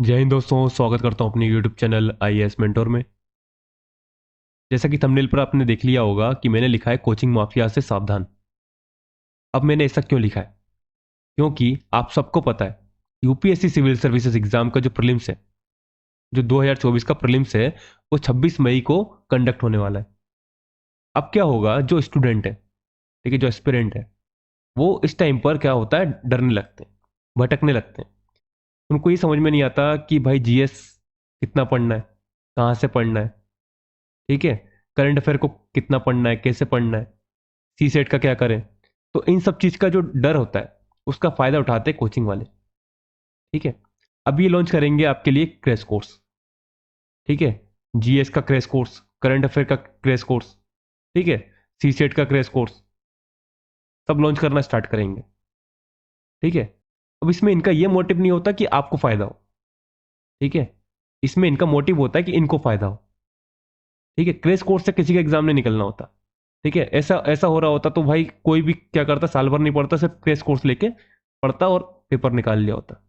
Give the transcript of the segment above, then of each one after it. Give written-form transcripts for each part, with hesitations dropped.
जय हिंद दोस्तों, स्वागत करता हूं अपने YouTube चैनल IAS मेंटोर में। जैसा कि थंबनेल पर आपने देख लिया होगा कि मैंने लिखा है कोचिंग माफिया से सावधान। अब मैंने ऐसा क्यों लिखा है? क्योंकि आप सबको पता है यूपीएससी सिविल सर्विसेज एग्जाम का जो प्रीलिम्स है, जो 2024 का प्रीलिम्स है, वो 26 मई को कंडक्ट होने वाला है। अब क्या होगा, जो स्टूडेंट है, ठीक है, जो एस्पिरेंट है, वो इस टाइम पर क्या होता है, डरने लगते हैं, भटकने लगते हैं। उनको ये समझ में नहीं आता कि भाई जीएस कितना पढ़ना है, कहाँ से पढ़ना है, ठीक है, करंट अफेयर को कितना पढ़ना है, कैसे पढ़ना है, सी सेट का क्या करें। तो इन सब चीज का जो डर होता है, उसका फायदा उठाते हैं कोचिंग वाले। ठीक है, अब ये लॉन्च करेंगे आपके लिए क्रैश कोर्स। ठीक है, जीएस का क्रैश कोर्स, करंट अफेयर का क्रैश कोर्स, ठीक है, सी सेट का क्रैश कोर्स, सब लॉन्च करना स्टार्ट करेंगे। ठीक है, अब इसमें इनका ये मोटिव नहीं होता कि आपको फायदा हो। ठीक है, इसमें इनका मोटिव होता है कि इनको फायदा हो। ठीक है, क्रैश कोर्स से किसी का एग्जाम नहीं निकलना होता। ठीक है, ऐसा ऐसा हो रहा होता तो भाई कोई भी क्या करता, साल भर नहीं पढ़ता, सिर्फ क्रैश कोर्स लेके पढ़ता और पेपर निकाल लिया होता।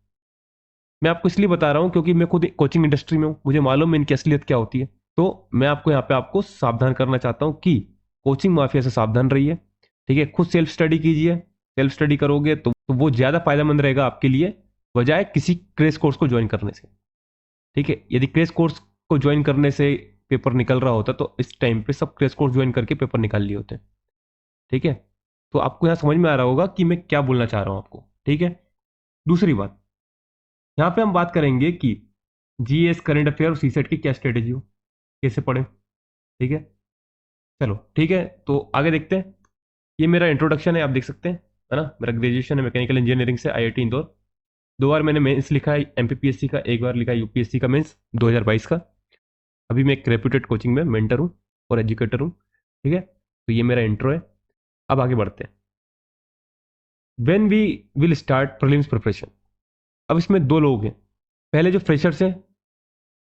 मैं आपको इसलिए बता रहा हूं क्योंकि मैं खुद कोचिंग इंडस्ट्री में हूं, मुझे मालूम है इनकी असलियत क्या होती है। तो मैं आपको यहाँ पे आपको सावधान करना चाहता हूं कि कोचिंग माफिया से सावधान रहिए। ठीक है, खुद सेल्फ स्टडी कीजिए। सेल्फ स्टडी करोगे तो वो ज्यादा फायदेमंद रहेगा आपके लिए, बजाय किसी क्रेश कोर्स को ज्वाइन करने से। ठीक है, यदि क्रेश कोर्स को ज्वाइन करने से पेपर निकल रहा होता तो इस टाइम पे सब क्रेश कोर्स ज्वाइन करके पेपर निकाल लिए होते। ठीक है, तो आपको यहाँ समझ में आ रहा होगा कि मैं क्या बोलना चाह रहा हूँ आपको। ठीक है, दूसरी बात, यहाँ पे हम बात करेंगे कि जीएस, करंट अफेयर और सीसेट की क्या स्ट्रेटेजी हो, कैसे पढ़े। ठीक है, चलो ठीक है, तो आगे देखते हैं। ये मेरा इंट्रोडक्शन है, आप देख सकते हैं, है ना। मेरा ग्रेजुएशन है मैकेनिकल इंजीनियरिंग से, आईआईटी इंदौर। 2 बार मैंने मेंस लिखा है एमपीपीएससी का, 1 बार लिखा है यूपीएससी का मेंस 2022 का। अभी मैं एक रेप्यूटेड कोचिंग में मेंटर हूँ और एजुकेटर हूँ। ठीक है, तो ये मेरा इंट्रो है। अब आगे बढ़ते हैं। When we will start prelims preparation. अब इसमें दो लोग हैं। पहले जो फ्रेशर्स हैं,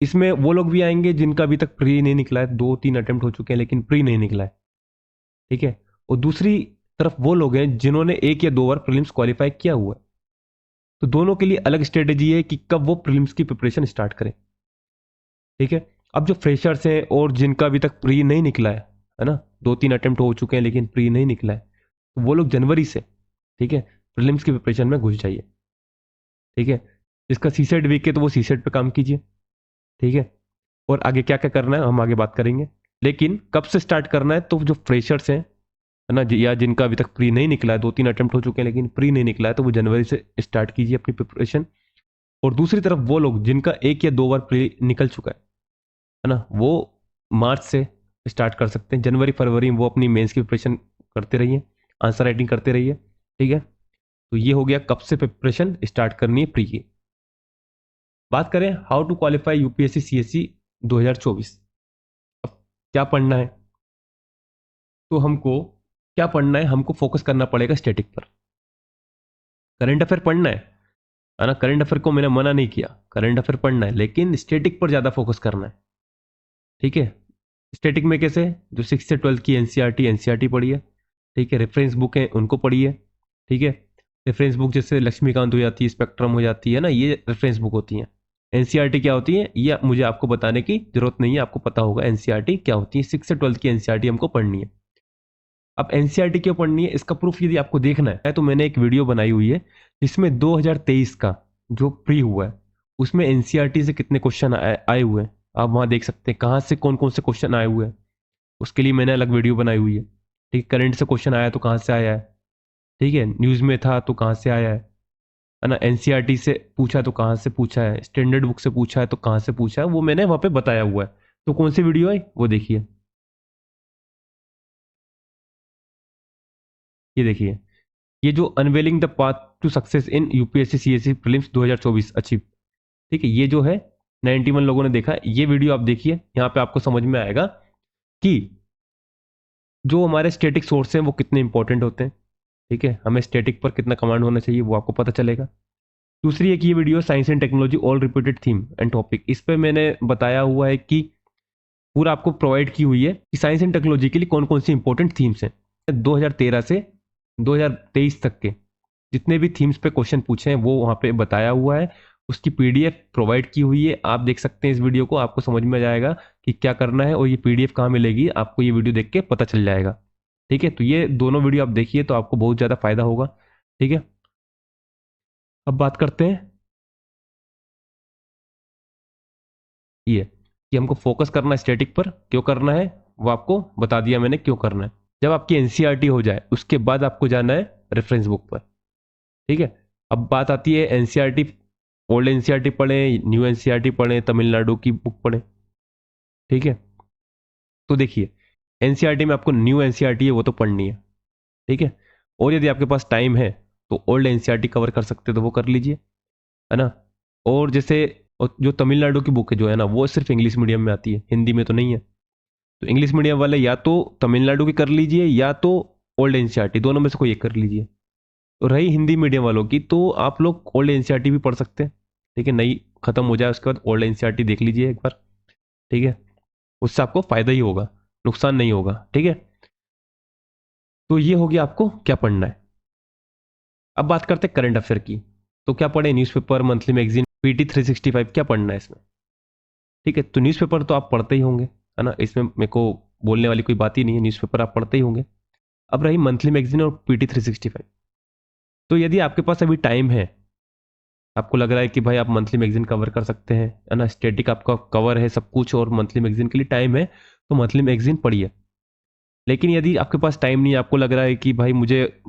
इसमें वो लोग भी आएंगे जिनका अभी तक प्री नहीं निकला है, 2-3 अटेम्प्ट हो चुके हैं लेकिन प्री नहीं निकला है। ठीक है, और दूसरी तरफ वो लोग हैं जिन्होंने 1 या 2 बार प्रीलिम्स क्वालिफाई किया हुआ है। तो दोनों के लिए अलग स्ट्रेटेजी है कि कब वो प्रीलिम्स की प्रिपरेशन स्टार्ट करें। ठीक है, अब जो फ्रेशर्स हैं और जिनका अभी तक प्री नहीं निकला है ना, 2-3 अटेम्प्ट हो चुके हैं लेकिन प्री नहीं निकला है, तो वो लोग जनवरी से, ठीक है, प्रीलिम्स की प्रिपरेशन में घुस जाइए। ठीक है, जिसका सी सेट वीक है तो वो सी सेट पे काम कीजिए। ठीक है, और आगे क्या क्या करना है हम आगे बात करेंगे। लेकिन कब से स्टार्ट करना है, तो जो फ्रेशर्स हैं, है ना, या जिनका अभी तक प्री नहीं निकला है, 2-3 अटेम्प्ट हो चुके हैं लेकिन प्री नहीं निकला है, तो वो जनवरी से स्टार्ट कीजिए अपनी प्रिपरेशन। और दूसरी तरफ वो लोग जिनका 1 या 2 बार प्री निकल चुका है ना, वो मार्च से स्टार्ट कर सकते हैं। जनवरी फरवरी में वो अपनी मेंस की प्रिपरेशन करते रहिए, आंसर राइटिंग करते रहिए। ठीक है, तो ये हो गया कब से प्रिपरेशन स्टार्ट करनी है प्री की। बात करें how to qualify UPSC CSE 2024। अब क्या पढ़ना है, तो हमको क्या पढ़ना है, हमको फोकस करना पड़ेगा स्टैटिक पर। करंट अफेयर पढ़ना है ना, करंट अफेयर को मैंने मना नहीं किया, करंट अफेयर पढ़ना है, लेकिन स्टैटिक पर ज्यादा फोकस करना है। ठीक है, स्टैटिक में कैसे, जो 6 से 12 की एनसीईआरटी पढ़िए। ठीक है, रेफरेंस बुक है उनको पढ़िए। ठीक है, रेफरेंस बुक जैसे लक्ष्मीकांत हो जाती है, स्पेक्ट्रम हो जाती है ना, ये रेफरेंस बुक होती है। एनसीईआरटी क्या होती है, ये मुझे आपको बताने की जरूरत नहीं है, आपको पता होगा एनसीईआरटी क्या होती है। 6 से 12 की एनसीईआरटी हमको पढ़नी है। अब एनसीईआरटी क्यों पढ़नी है, इसका प्रूफ यदि आपको देखना है तो मैंने एक वीडियो बनाई हुई है जिसमें 2023 का जो प्री हुआ है उसमें एनसीईआरटी से कितने क्वेश्चन आए हुए हैं, आप वहां देख सकते हैं कहाँ से कौन कौन से क्वेश्चन आए हुए हैं। उसके लिए मैंने अलग वीडियो बनाई हुई है। ठीक है, करंट से क्वेश्चन आया तो कहाँ से आया है, ठीक है, न्यूज में था तो कहाँ से आया है ना, एनसीईआरटी से पूछा तो कहाँ से पूछा है, स्टैंडर्ड बुक से पूछा है तो कहाँ से पूछा है, वो मैंने वहां पे बताया हुआ है। तो कौन सी वीडियो है वो देखिए, ये देखिए, ये जो unveiling the path to success in UPSC CSE prelims 2024 achieve. ठीक है, ये जो है 91 लोगों ने देखा है। ये वीडियो आप देखिए, यहाँ पे आपको समझ में आएगा कि जो हमारे स्टैटिक सोर्स हैं वो कितने इंपॉर्टेंट होते हैं। ठीक है, हमें स्टैटिक पर कितना कमांड होना चाहिए वो आपको पता चलेगा। दूसरी एक ये video science and technology all repeated theme and topic, इस पे मैंने बताया हुआ है कि पूरा आपको प्रोवाइड की हुई है कि साइंस एंड टेक्नोलॉजी के लिए कौन कौन सी इंपॉर्टेंट थीम्स हैं। 2013 से 2023 तक के जितने भी थीम्स पे क्वेश्चन पूछे हैं वो वहां पे बताया हुआ है। उसकी पीडीएफ प्रोवाइड की हुई है, आप देख सकते हैं इस वीडियो को, आपको समझ में आ जाएगा कि क्या करना है, और ये पीडीएफ कहाँ मिलेगी आपको ये वीडियो देख के पता चल जाएगा। ठीक है, तो ये दोनों वीडियो आप देखिए तो आपको बहुत ज़्यादा फायदा होगा। ठीक है, अब बात करते हैं ये कि हमको फोकस करना है स्टैटिक पर, क्यों करना है वो आपको बता दिया मैंने क्यों करना है। जब आपकी एनसीईआरटी हो जाए उसके बाद आपको जाना है रेफरेंस बुक पर। ठीक है, अब बात आती है एनसीईआरटी, ओल्ड एनसीईआरटी पढ़ें, न्यू एनसीईआरटी पढ़ें, तमिलनाडु की बुक पढ़ें। ठीक है, तो देखिए एनसीईआरटी में आपको न्यू एनसीईआरटी है वो तो पढ़नी है। ठीक है, और यदि आपके पास टाइम है तो ओल्ड एनसीईआरटी कवर कर सकते हो तो वो कर लीजिए, है ना। और जैसे और जो तमिलनाडु की बुक है जो है ना वो सिर्फ इंग्लिश मीडियम में आती है, हिंदी में तो नहीं है। तो इंग्लिश मीडियम वाले या तो तमिलनाडु की कर लीजिए या तो ओल्ड एनसीईआरटी, दोनों में से कोई एक कर लीजिए। तो रही हिंदी मीडियम वालों की तो आप लोग ओल्ड एनसीईआरटी भी पढ़ सकते हैं। ठीक है, नई खत्म हो जाए उसके बाद ओल्ड एनसीईआरटी देख लीजिए एक बार। ठीक है, उससे आपको फायदा ही होगा, नुकसान नहीं होगा। ठीक है, तो ये हो गया आपको क्या पढ़ना है। अब बात करते हैं करंट अफेयर की। तो क्या पढ़े, न्यूज़पेपर, मंथली मैगजीन, पीटी 365, क्या पढ़ना है इसमें। ठीक है, तो न्यूज़पेपर तो आप पढ़ते ही होंगे, है ना, इसमें मेरे को बोलने वाली कोई बात ही नहीं है, न्यूज़पेपर आप पढ़ते ही होंगे। अब रही मंथली मैगजीन और पीटी 365। तो यदि आपके पास अभी टाइम है, आपको लग रहा है कि भाई आप मंथली मैगजीन कवर कर सकते हैं, है ना, स्टैटिक आपका कवर है सब कुछ और मंथली मैगजीन के लिए टाइम है, तो मंथली मैगजीन पढ़िए। लेकिन यदि आपके पास टाइम नहीं है, आपको लग रहा है कि भाई मुझे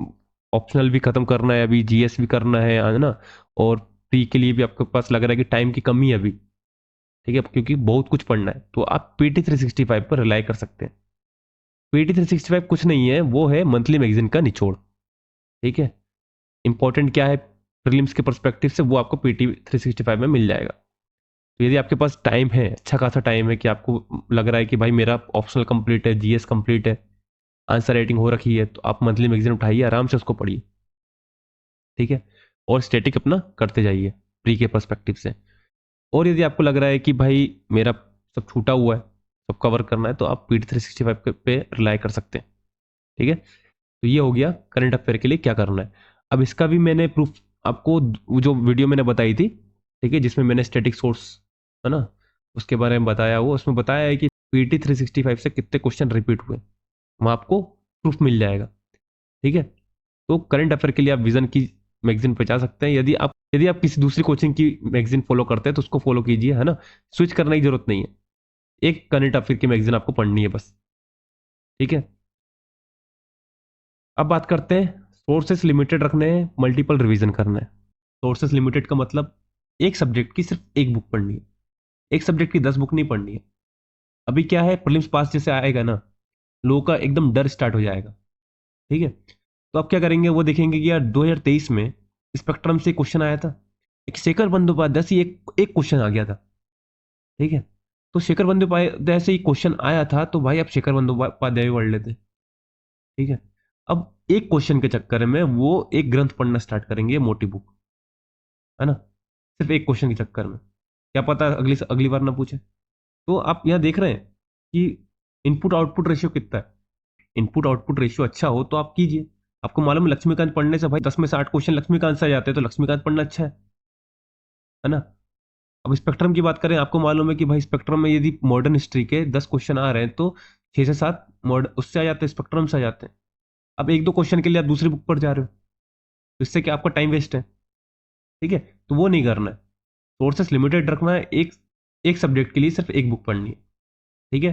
ऑप्शनल भी खत्म करना है, अभी जीएस भी करना है ना, और प्री के लिए भी आपके पास लग रहा है कि टाइम की कमी है अभी। ठीक है, क्योंकि बहुत कुछ पढ़ना है, तो आप पीटी 365 पर रिलाई कर सकते हैं। पीटी 365 कुछ नहीं है, वो है मंथली मैगजीन का निचोड़। ठीक है, इंपॉर्टेंट क्या है प्रीलिम्स के परस्पेक्टिव से वो आपको पीटी 365 में मिल जाएगा। तो यदि आपके पास टाइम है, अच्छा खासा टाइम है, कि आपको लग रहा है कि भाई मेरा ऑप्शनल कंप्लीट है, जीएस कंप्लीट है, आंसर राइटिंग हो रखी है, तो आप मंथली मैगजीन उठाइए, आराम से उसको पढ़िए। ठीक है, और स्टैटिक अपना करते जाइए प्री के पर्सपेक्टिव से। और यदि आपको लग रहा है कि भाई मेरा सब छूटा हुआ है, सब कवर करना है, तो आप पीटी 365 पे रिलाई कर सकते हैं। ठीक है, तो ये हो गया करंट अफेयर के लिए क्या करना है। अब इसका भी मैंने प्रूफ आपको वो जो वीडियो मैंने बताई थी, ठीक है, जिसमें मैंने स्टैटिक सोर्स, है ना, उसके बारे में बताया, वो उसमें बताया है कि पीटी 365 से कितने क्वेश्चन रिपीट हुए, वहाँ आपको प्रूफ मिल जाएगा। ठीक है, तो करंट अफेयर के लिए आप विजन की मैगजीन पे जा सकते हैं। यदि आप किसी दूसरी कोचिंग की मैगजीन फॉलो करते हैं तो उसको फॉलो कीजिए, है ना, स्विच करने की जरूरत नहीं है, एक करंट अफेयर की मैगजीन आपको पढ़नी है बस। ठीक है, अब बात करते हैं सोर्सेस लिमिटेड रखने हैं, मल्टीपल रिवीजन करना है। सोर्सेस लिमिटेड का मतलब एक सब्जेक्ट की सिर्फ एक बुक पढ़नी है, एक सब्जेक्ट की 10 बुक नहीं पढ़नी है। अभी क्या है, प्रीलिम्स पास जैसे आएगा ना, लोगों का एकदम डर स्टार्ट हो जाएगा। ठीक है, तो आप क्या करेंगे, वो देखेंगे कि यार 2023 में स्पेक्ट्रम से क्वेश्चन आया था, एक शेखर बंदोपाध्याय से एक एक क्वेश्चन आ गया था। ठीक है, तो शेखर बंदोपाध्याय से एक क्वेश्चन आया था, तो भाई आप शेखर बंदोपाध्याय भी पढ़ लेते। ठीक है, अब एक क्वेश्चन के चक्कर में वो एक ग्रंथ पढ़ना स्टार्ट करेंगे, मोटी बुक, है ना, सिर्फ एक क्वेश्चन के चक्कर में, क्या पता अगली अगली बार ना पूछे। तो आप यहाँ देख रहे हैं कि इनपुट आउटपुट रेशियो कितना है। इनपुट आउटपुट रेशियो अच्छा हो तो आप कीजिए। आपको मालूम है लक्ष्मीकांत पढ़ने से भाई 10 में से 8 क्वेश्चन लक्ष्मीकांत से आ जाते हैं, तो लक्ष्मीकांत पढ़ना अच्छा है ना। अब स्पेक्ट्रम की बात करें, आपको मालूम है कि भाई स्पेक्ट्रम में यदि मॉडर्न हिस्ट्री के 10 क्वेश्चन आ रहे हैं तो 6 से 7 मॉडर्न उससे आ जाते हैं, स्पेक्ट्रम से आ जाते हैं। अब एक दो क्वेश्चन के लिए आप दूसरी बुक पर जा रहे हो, तो इससे क्या आपका टाइम वेस्ट है। ठीक है, तो वो नहीं करना है, सोर्सेस लिमिटेड रखना है, एक एक सब्जेक्ट के लिए सिर्फ एक बुक पढ़नी है। ठीक है,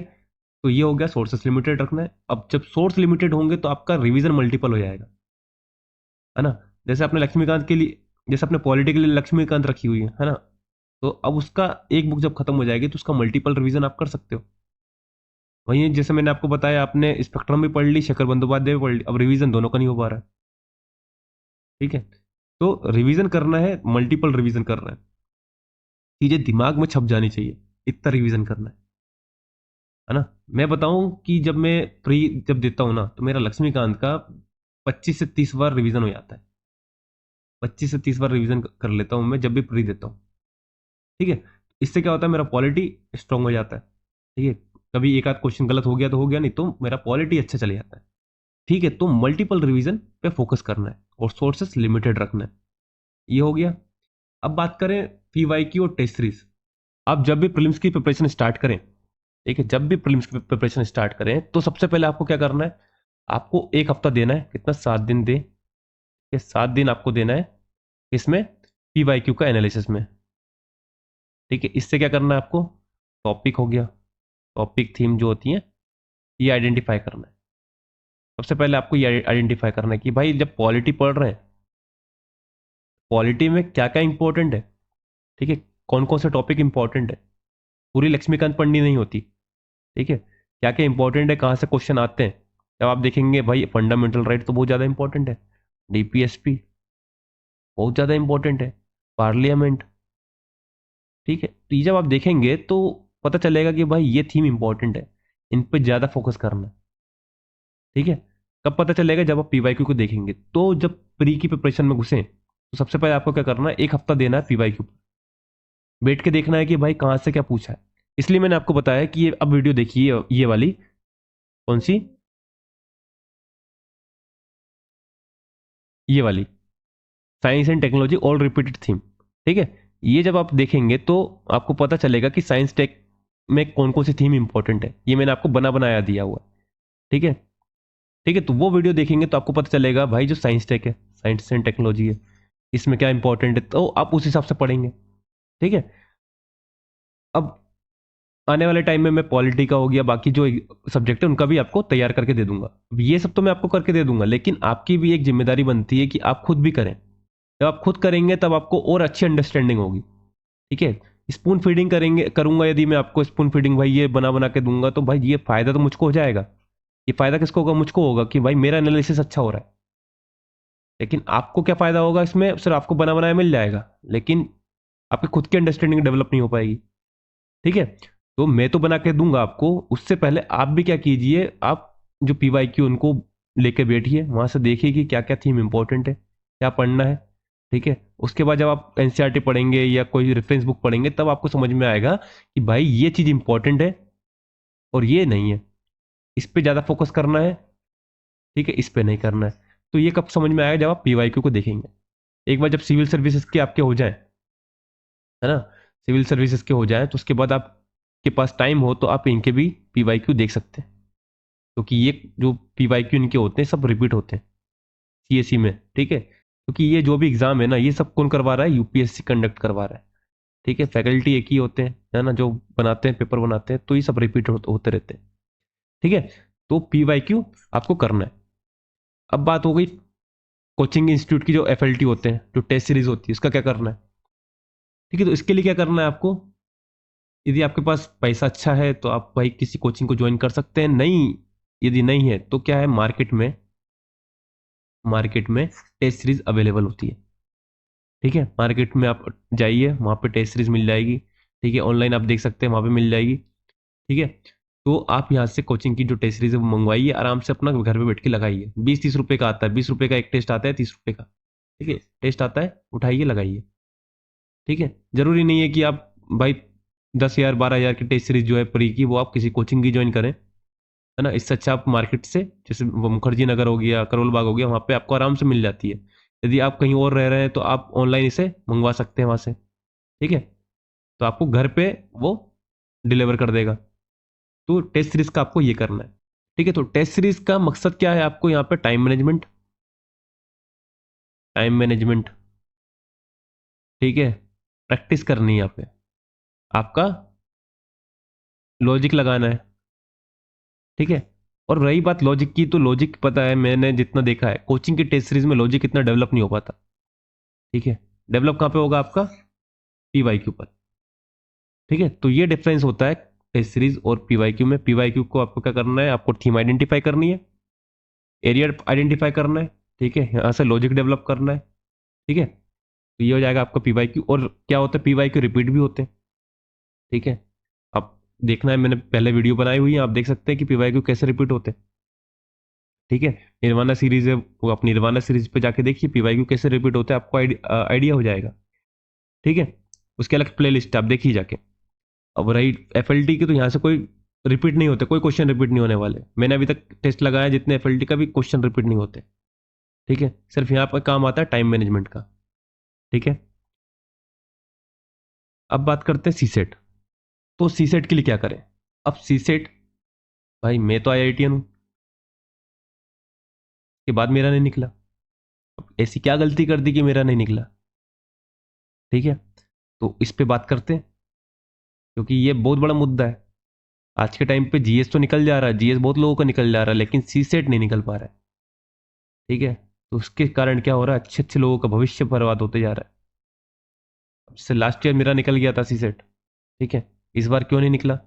तो ये हो गया सोर्सेस लिमिटेड रखना है। अब जब सोर्स लिमिटेड होंगे तो आपका रिवीजन मल्टीपल हो जाएगा, है ना। जैसे आपने लक्ष्मीकांत के लिए, जैसे आपने पॉलिटी के लिए लक्ष्मीकांत रखी हुई है ना, तो अब उसका एक बुक जब खत्म हो जाएगी तो उसका मल्टीपल रिवीजन आप कर सकते हो। वहीं जैसे मैंने आपको बताया, आपने स्पेक्ट्रम भी पढ़ ली, शेखर बंदोपाध्याय भी पढ़ ली, अब रिवीजन दोनों का नहीं हो पा रहा है। ठीक है, तो रिवीजन करना है, मल्टीपल रिवीजन करना है, चीजें दिमाग में छप जानी चाहिए, इतना रिवीजन करना है ना। मैं बताऊं कि जब मैं प्री जब देता हूं ना, तो मेरा लक्ष्मीकांत का 25 से 30 बार रिवीजन हो जाता है। 25 से 30 बार रिवीजन कर लेता हूं मैं जब भी प्री देता हूँ। ठीक है, इससे क्या होता है, मेरा पॉलिटी स्ट्रांग हो जाता है। ठीक है, कभी एक आध क्वेश्चन गलत हो गया तो हो गया, नहीं तो मेरा पॉलिटी अच्छा चले जाता है। ठीक है, तो मल्टीपल रिवीजन पे फोकस करना है और सोर्सेस लिमिटेड रखना है, ये हो गया। अब बात करें पीवाईक्यू और टेस्ट सीरीज। आप जब भी प्रीलिम्स की प्रिपरेशन स्टार्ट करें, ठीक है, जब भी प्रीलिम्स की प्रिपरेशन स्टार्ट करें तो सबसे पहले आपको क्या करना है, आपको एक हफ्ता देना है, कितना, 7 दिन दे, ये 7 दिन आपको देना है इसमें पीवाईक्यू का एनालिसिस में। ठीक है, इससे क्या करना है आपको, टॉपिक हो गया, टॉपिक थीम जो होती है ये आइडेंटिफाई करना है। सबसे पहले आपको ये आइडेंटिफाई करना है कि भाई जब पॉलिटी पढ़ रहे हैं, पॉलिटी में क्या क्या इंपॉर्टेंट है, ठीक है, कौन कौन से टॉपिक इंपॉर्टेंट है। पूरी लक्ष्मीकांत पढ़नी नहीं होती, ठीक है, क्या क्या इंपॉर्टेंट है, कहाँ से क्वेश्चन आते हैं। जब आप देखेंगे भाई फंडामेंटल राइट तो बहुत ज़्यादा इंपॉर्टेंट है, डीपीएसपी बहुत ज़्यादा इंपॉर्टेंट है, पार्लियामेंट, ठीक है। तो ये जब आप देखेंगे तो पता चलेगा कि भाई ये थीम इंपॉर्टेंट है, इन पे ज़्यादा फोकस करना है। ठीक है, कब पता चलेगा, जब आप पीवाईक्यू को देखेंगे। तो जब प्री की प्रिपरेशन में घुसे तो सबसे पहले आपको क्या करना है, एक हफ्ता देना है पीवाईक्यू पर, बैठ के देखना है कि भाई कहाँ से क्या पूछा है। इसलिए मैंने आपको बताया कि ये अब वीडियो देखिए, ये वाली, कौन सी, ये वाली, science and technology all repeated theme. ठीक है, ये जब आप देखेंगे तो आपको पता चलेगा कि साइंस टेक में कौन कौन सी थीम इंपॉर्टेंट है। ये मैंने आपको बना बनाया दिया हुआ है। ठीक है, ठीक है, तो वो वीडियो देखेंगे तो आपको पता चलेगा भाई जो साइंस टेक है, साइंस एंड टेक्नोलॉजी है, इसमें क्या इंपॉर्टेंट है, तो आप उस हिसाब से पढ़ेंगे। ठीक है, अब आने वाले टाइम में मैं पॉलिटी का हो गया, बाकी जो सब्जेक्ट है उनका भी आपको तैयार करके दे दूंगा। अब ये सब तो मैं आपको करके दे दूंगा, लेकिन आपकी भी एक जिम्मेदारी बनती है कि आप खुद भी करें। जब आप खुद करेंगे तब आपको और अच्छी अंडरस्टैंडिंग होगी। ठीक है, स्पून फीडिंग करेंगे, करूंगा यदि मैं आपको स्पून फीडिंग भाई ये बना बना के दूंगा, तो भाई ये फायदा तो मुझको हो जाएगा। ये फायदा किसको होगा, मुझको होगा कि भाई मेरा एनालिसिस अच्छा हो रहा है। लेकिन आपको क्या फायदा होगा इसमें, सिर्फ आपको बना बनाया मिल जाएगा, लेकिन आपकी खुद की अंडरस्टैंडिंग डेवलप नहीं हो पाएगी। ठीक है, तो मैं तो बना के दूंगा आपको, उससे पहले आप भी क्या कीजिए, आप जो पीवाईक्यू उनको लेके बैठिए, वहां से देखिए कि क्या क्या थीम इंपॉर्टेंट है, क्या पढ़ना है। ठीक है, उसके बाद जब आप एनसीईआरटी पढ़ेंगे या कोई रेफरेंस बुक पढ़ेंगे तब आपको समझ में आएगा कि भाई ये चीज इंपॉर्टेंट है और ये नहीं है, इस पे ज्यादा फोकस करना है, ठीक है, इस पे नहीं करना है। तो ये कब समझ में आएगा, जब आप पीवाईक्यू को देखेंगे। एक बार जब सिविल सर्विसेज के आपके हो जाए, है ना, सिविल सर्विसेज के हो जाए तो उसके बाद आपके पास टाइम हो तो आप इनके भी पीवाईक्यू देख सकते हैं, क्योंकि ये जो पीवाईक्यू इनके होते हैं सब रिपीट होते हैं सीएससी में। ठीक है, क्योंकि ये जो भी एग्जाम है ना, ये सब कौन करवा रहा है, यूपीएससी कंडक्ट करवा रहा है। ठीक है, फैकल्टी एक ही होते हैं, है ना, जो बनाते हैं, पेपर बनाते हैं, तो ये सब रिपीट होते रहते हैं। ठीक है, तो पीवाईक्यू आपको करना है। अब बात हो गई कोचिंग इंस्टीट्यूट की, जो एफएलटी होते हैं, जो टेस्ट सीरीज होती है, उसका क्या करना है। ठीक है, तो इसके लिए क्या करना है आपको, यदि आपके पास पैसा अच्छा है तो आप भाई किसी कोचिंग को ज्वाइन कर सकते हैं, नहीं, यदि नहीं है तो क्या है, मार्केट में टेस्ट सीरीज अवेलेबल होती है। ठीक है, मार्केट में आप जाइए, वहाँ पे टेस्ट सीरीज मिल जाएगी। ठीक है, ऑनलाइन आप देख सकते हैं, वहाँ पे मिल जाएगी। ठीक है, तो आप यहाँ से कोचिंग की जो टेस्ट सीरीज है वो मंगवाइए, आराम से अपना घर पे बैठ के लगाइए। 20-30 रुपए का आता है, 20 रुपए का एक टेस्ट आता है, 30 रुपए का, ठीक है, टेस्ट आता है, उठाइए लगाइए। ठीक है, जरूरी नहीं है कि आप भाई 10,000 12,000 की टेस्ट सीरीज जो है प्री की, वो आप किसी कोचिंग की ज्वाइन करें, है ना। इससे अच्छा आप मार्केट से, जैसे वो मुखर्जी नगर हो गया, करोल बाग हो गया, वहाँ पे आपको आराम से मिल जाती है। यदि आप कहीं और रह रहे हैं तो आप ऑनलाइन इसे मंगवा सकते हैं वहाँ से। ठीक है, तो आपको घर पे वो डिलीवर कर देगा। तो टेस्ट सीरीज का आपको ये करना है। ठीक है, तो टेस्ट सीरीज का मकसद क्या है, आपको यहाँ पे टाइम मैनेजमेंट, ठीक है, प्रैक्टिस करनी है यहाँ पे, आपका लॉजिक लगाना है। ठीक है, और रही बात लॉजिक की, तो लॉजिक पता है, मैंने जितना देखा है कोचिंग की टेस्ट सीरीज में लॉजिक इतना डेवलप नहीं हो पाता। ठीक है, डेवलप कहाँ पे होगा आपका, पीवाईक्यू पर। ठीक है, तो ये डिफरेंस होता है टेस्ट सीरीज और पीवाईक्यू में। पीवाईक्यू को आपको क्या करना है, आपको थीम आइडेंटिफाई करनी है, एरिया आइडेंटिफाई करना है, ठीक है, यहाँ से लॉजिक डेवलप करना है। ठीक है, तो ये हो जाएगा आपका पीवाईक्यू। और क्या होता है, पीवाईक्यू रिपीट भी होते हैं। ठीक है, आप देखना है, मैंने पहले वीडियो बनाई हुई है, आप देख सकते हैं कि पीवाईक्यू कैसे रिपीट होते हैं। ठीक है, निर्वाणा सीरीज है, वो आप निर्वाणा सीरीज पे जाके देखिए पीवाईक्यू कैसे रिपीट होते हैं, आपको आइडिया हो जाएगा। ठीक है, उसके अलग प्ले लिस्ट आप देखिए जाके। अब रही एफएलटी की, तो यहाँ से कोई रिपीट नहीं होते, कोई क्वेश्चन रिपीट नहीं होने वाले। मैंने अभी तक टेस्ट लगाया जितने एफएलटी का भी क्वेश्चन रिपीट नहीं होते। ठीक है, सिर्फ यहाँ पर काम आता है टाइम मैनेजमेंट का। ठीक है, अब बात करते हैं सी सेट। तो सी सेट के लिए क्या करें? अब सी सेट, भाई मैं तो IITian हूं, के बाद मेरा नहीं निकला। अब ऐसी क्या गलती कर दी कि मेरा नहीं निकला? ठीक है, तो इस पे बात करते हैं, क्योंकि ये बहुत बड़ा मुद्दा है। आज के टाइम पे जीएस तो निकल जा रहा है, जीएस बहुत लोगों का निकल जा रहा है, लेकिन सी सेट नहीं निकल पा रहा है। ठीक है, तो उसके कारण क्या हो रहा है, अच्छे अच्छे लोगों का भविष्य बर्बाद होते जा रहा है। अब से लास्ट ईयर मेरा निकल गया था सी सेट, ठीक है, इस बार क्यों नहीं निकला?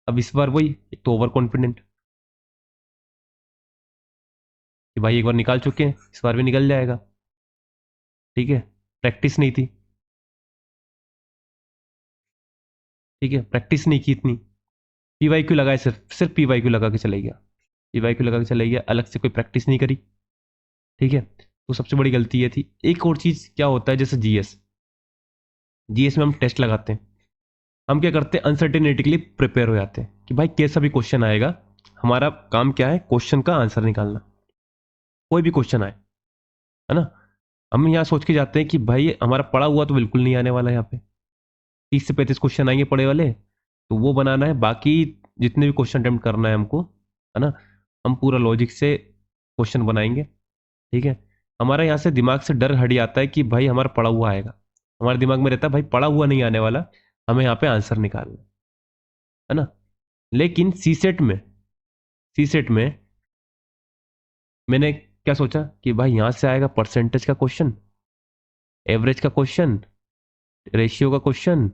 अब इस बार वही, एक तो ओवर कॉन्फिडेंट कि भाई एक बार निकाल चुके हैं, इस बार भी निकल जाएगा। ठीक है, प्रैक्टिस नहीं थी। ठीक है, प्रैक्टिस नहीं की इतनी। पीवाई क्यू लगाए, सिर्फ सिर्फ पीवाई क्यू लगा के चले गया। पीवाई क्यू लगा के चले गया, अलग से कोई प्रैक्टिस नहीं करी। ठीक है, तो सबसे बड़ी गलती ये थी। एक और चीज क्या होता है, जैसे जीएस, जीएस में हम टेस्ट लगाते हैं, हम क्या करते हैं, अनसर्टेनिटी के लिए प्रिपेयर हो जाते हैं कि भाई कैसा भी क्वेश्चन आएगा, हमारा काम क्या है, क्वेश्चन का आंसर निकालना, कोई भी क्वेश्चन आए, है ना। हम यहाँ सोच के जाते हैं कि भाई हमारा पढ़ा हुआ तो बिल्कुल नहीं आने वाला, यहाँ पे 30 से 35 क्वेश्चन आएंगे पढ़े वाले, तो वो बनाना है, बाकी जितने भी क्वेश्चन अटेम्प्ट करना है हमको, है ना, हम पूरा लॉजिक से क्वेश्चन बनाएंगे। ठीक है, हमारा यहाँ से दिमाग से डर हट जाता है कि भाई हमारा पढ़ा हुआ आएगा। हमारे दिमाग में रहता है भाई पढ़ा हुआ नहीं आने वाला, हमें यहाँ पे आंसर निकालना है ना। लेकिन सी सेट में मैंने क्या सोचा कि भाई यहाँ से आएगा परसेंटेज का क्वेश्चन, एवरेज का क्वेश्चन, रेशियो का क्वेश्चन।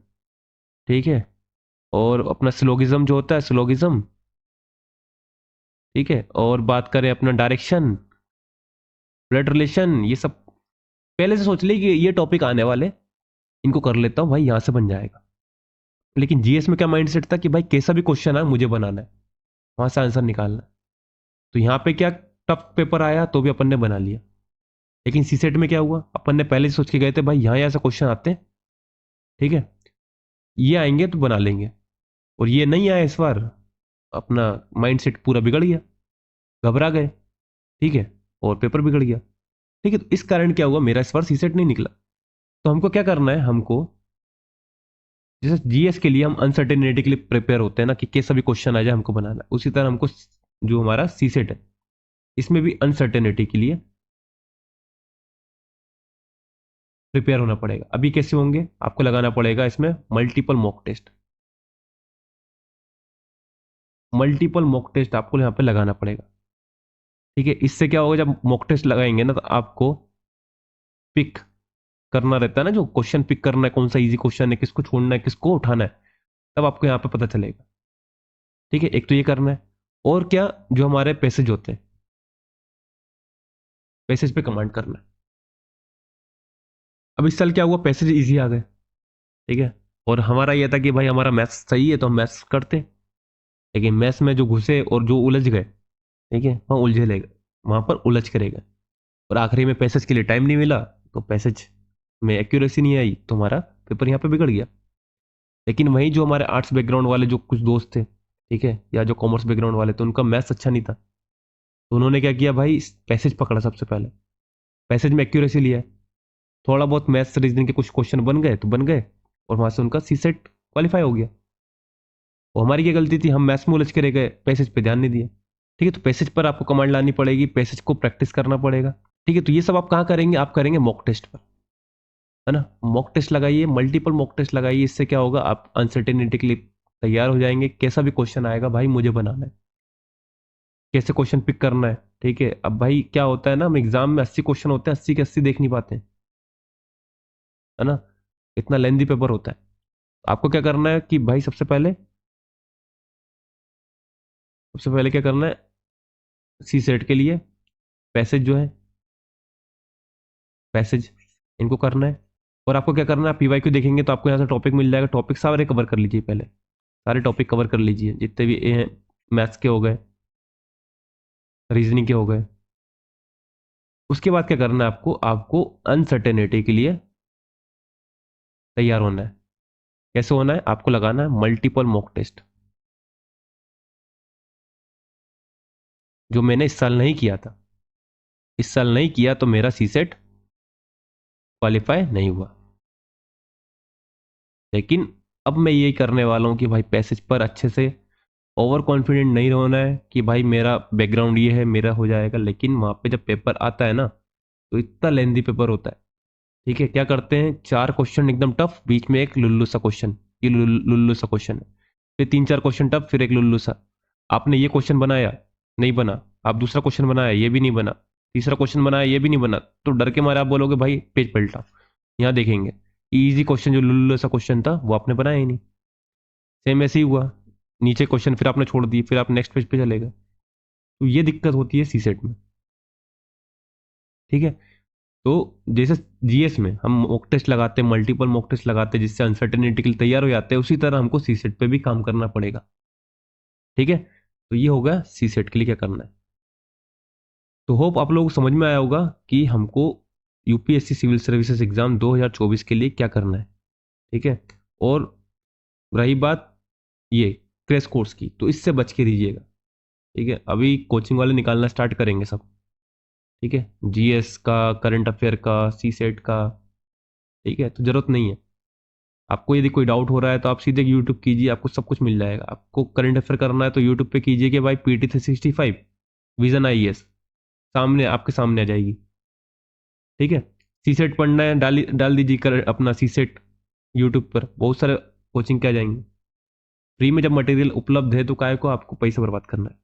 ठीक है, और अपना स्लोगिज्म जो होता है, स्लोगिज्म। ठीक है, और बात करें अपना डायरेक्शन, ब्लड रिलेशन, ये सब पहले से सोच ली कि ये टॉपिक आने वाले, इनको कर लेता हूँ भाई, यहाँ से बन जाएगा। लेकिन जीएस में क्या माइंडसेट था कि भाई कैसा भी क्वेश्चन आए मुझे बनाना है, वहां से आंसर निकालना है। तो यहाँ पे क्या, टफ पेपर आया तो भी अपन ने बना लिया। लेकिन सी सेट में क्या हुआ, अपन ने पहले से सोच के गए थे भाई यहाँ ऐसा क्वेश्चन आते हैं, ठीक है, ये आएंगे तो बना लेंगे, और ये नहीं आया इस बार, अपना माइंडसेट पूरा बिगड़ गया, घबरा गए। ठीक है, और पेपर बिगड़ गया। ठीक है, तो इस कारण क्या हुआ, मेरा इस बार सी सेट नहीं निकला। तो हमको क्या करना है, हमको जैसे जीएस के लिए हम अनसर्टेनिटी के लिए प्रिपेयर होते हैं ना, कि कैसा भी क्वेश्चन आ जाए हमको बनाना है, उसी तरह हमको जो हमारा सी सेट है, इसमें भी अनसर्टेनिटी के लिए प्रिपेयर होना पड़ेगा। अभी कैसे होंगे, आपको लगाना पड़ेगा इसमें multiple mock test. Multiple mock test आपको यहाँ पे लगाना पड़ेगा। ठीक है, इससे क्या होगा, जब मॉक टेस्ट लगाएंगे ना, तो आपको पिक करना रहता है ना, जो क्वेश्चन पिक करना है, कौन सा इजी क्वेश्चन है, किसको छोड़ना है, किसको उठाना है, तब आपको यहाँ पे पता चलेगा। ठीक है, एक तो ये करना है। और क्या, जो हमारे पैसेज होते हैं, पैसेज पे कमांड करना है। अब इस साल क्या हुआ, पैसेज इजी आ गए। ठीक है, और हमारा यह था कि भाई हमारा मैथ्स सही है तो हम मैथ्स करते, लेकिन मैथ्स में जो घुसे और जो उलझ गए, ठीक है, वहाँ उलझे ले गए, वहां पर उलझ के रह गए, और आखिरी में पैसेज के लिए टाइम नहीं मिला, तो पैसेज में एक्यूरेसी नहीं आई, तो हमारा पेपर यहाँ पे बिगड़ गया। लेकिन वहीं जो हमारे आर्ट्स बैकग्राउंड वाले जो कुछ दोस्त थे, ठीक है, या जो कॉमर्स बैकग्राउंड वाले थे, उनका मैथ्स अच्छा नहीं था, तो उन्होंने क्या किया भाई, पैसेज पकड़ा सबसे पहले, पैसेज में एक्यूरेसी लिया, थोड़ा बहुत मैथ्स रीजनिंग के कुछ क्वेश्चन बन गए तो बन गए, और वहां से उनका सी सेट क्वालिफाई हो गया। और हमारी क्या गलती थी, हम मैथ्स में उलझ के रह गए, पैसेज पे ध्यान नहीं दिया। ठीक है, तो पैसेज पर आपको कमांड लानी पड़ेगी, पैसेज को प्रैक्टिस करना पड़ेगा। ठीक है, तो ये सब आप कहाँ करेंगे, आप करेंगे मॉक टेस्ट पर, है ना। मॉक टेस्ट लगाइए, मल्टीपल मॉक टेस्ट लगाइए, इससे क्या होगा, आप अनसर्टेनिटी के लिए तैयार हो जाएंगे, कैसा भी क्वेश्चन आएगा भाई मुझे बनाना है, कैसे क्वेश्चन पिक करना है। ठीक है, अब भाई क्या होता है ना, हम एग्जाम में 80 क्वेश्चन होते हैं, 80 के 80 देख नहीं पाते हैं, है ना, इतना लेंदी पेपर होता है। आपको क्या करना है कि भाई सबसे पहले क्या करना है, सी सेट के लिए पैसेज जो है, पैसेज इनको करना है। और आपको क्या करना है, पीवाई क्यू देखेंगे तो आपको यहाँ से टॉपिक मिल जाएगा, टॉपिक सारे कवर कर लीजिए पहले, सारे टॉपिक कवर कर लीजिए, जितने भी ये हैं, मैथ्स के हो गए, रीजनिंग के हो गए। उसके बाद क्या करना है, आपको आपको अनसर्टेनिटी के लिए तैयार होना है। कैसे होना है, आपको लगाना है मल्टीपल मॉक टेस्ट, जो मैंने इस साल नहीं किया था। इस साल नहीं किया तो मेरा सी सेट क्वालिफाई नहीं हुआ। लेकिन अब मैं यही करने वाला हूँ कि भाई पैसेज पर अच्छे से ओवर कॉन्फिडेंट नहीं होना है कि भाई मेरा बैकग्राउंड ये है, मेरा हो जाएगा। लेकिन वहाँ पे जब पेपर आता है ना, तो इतना लेंदी पेपर होता है। ठीक है, क्या करते हैं, 4 क्वेश्चन एकदम टफ, बीच में एक लुल्लू सा क्वेश्चन, ये लुल्लू सा क्वेश्चन है, फिर 3-4 क्वेश्चन टफ, फिर एक लुल्लू सा। आपने ये क्वेश्चन बनाया, नहीं बना। आप दूसरा क्वेश्चन बनाया, ये भी नहीं बना। तीसरा क्वेश्चन बनाया, ये भी नहीं बना। तो डर के मारे आप बोलोगे भाई पेज पलटा। यहाँ देखेंगे, इजी क्वेश्चन जो लुल्लू सा क्वेश्चन था वो आपने बनाया ही नहीं। सेम ऐसे ही हुआ, नीचे क्वेश्चन फिर आपने छोड़ दिए, फिर आप नेक्स्ट पेज पे चले गए। तो ये दिक्कत होती है सी सेट में। ठीक है, तो जैसे जीएस में हम मॉक टेस्ट लगाते हैं, मल्टीपल मॉक टेस्ट लगाते हैं, जिससे अनसर्टेनिटी के लिए तैयार हो जाते हैं, उसी तरह हमको सी सेट पे भी काम करना पड़ेगा। ठीक है, तो ये होगा सी सेट के लिए क्या करना है। तो होप आप लोगों को समझ में आया होगा कि हमको यूपीएससी सिविल सर्विसेज एग्जाम 2024 के लिए क्या करना है। ठीक है, और रही बात ये क्रैश कोर्स की, तो इससे बच के रहिएगा। ठीक है, अभी कोचिंग वाले निकालना स्टार्ट करेंगे सब। ठीक है, जीएस का, करंट अफेयर का, सी सेट का। ठीक है, तो जरूरत नहीं है। आपको यदि कोई डाउट हो रहा है तो आप सीधे यूट्यूब कीजिए, आपको सब कुछ मिल जाएगा। आपको करंट अफेयर करना है तो यूट्यूब पे कीजिए कि भाई पीटी 365 विजन आईएएस, सामने आपके सामने आ जाएगी। ठीक है, सी सेट पढ़ना है, डाल दीजिए कर अपना सी सेट यूट्यूब पर, बहुत सारे कोचिंग के आ जाएंगे। फ्री में जब मटेरियल उपलब्ध है तो काहे को आपको पैसा बर्बाद करना है।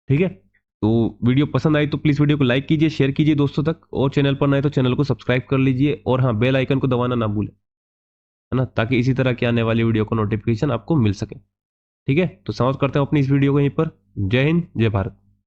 ठीक है, तो वीडियो पसंद आई तो प्लीज़ वीडियो को लाइक कीजिए, शेयर कीजिए दोस्तों तक, और चैनल पर नए तो चैनल को सब्सक्राइब कर लीजिए, और हाँ, बेल आइकन को दबाना ना भूलें, है ना, ताकि इसी तरह की आने वाली वीडियो का नोटिफिकेशन आपको मिल सके। ठीक है, तो समाप्त करते हैं अपनी इस वीडियो को यहीं पर। जय हिंद, जय भारत।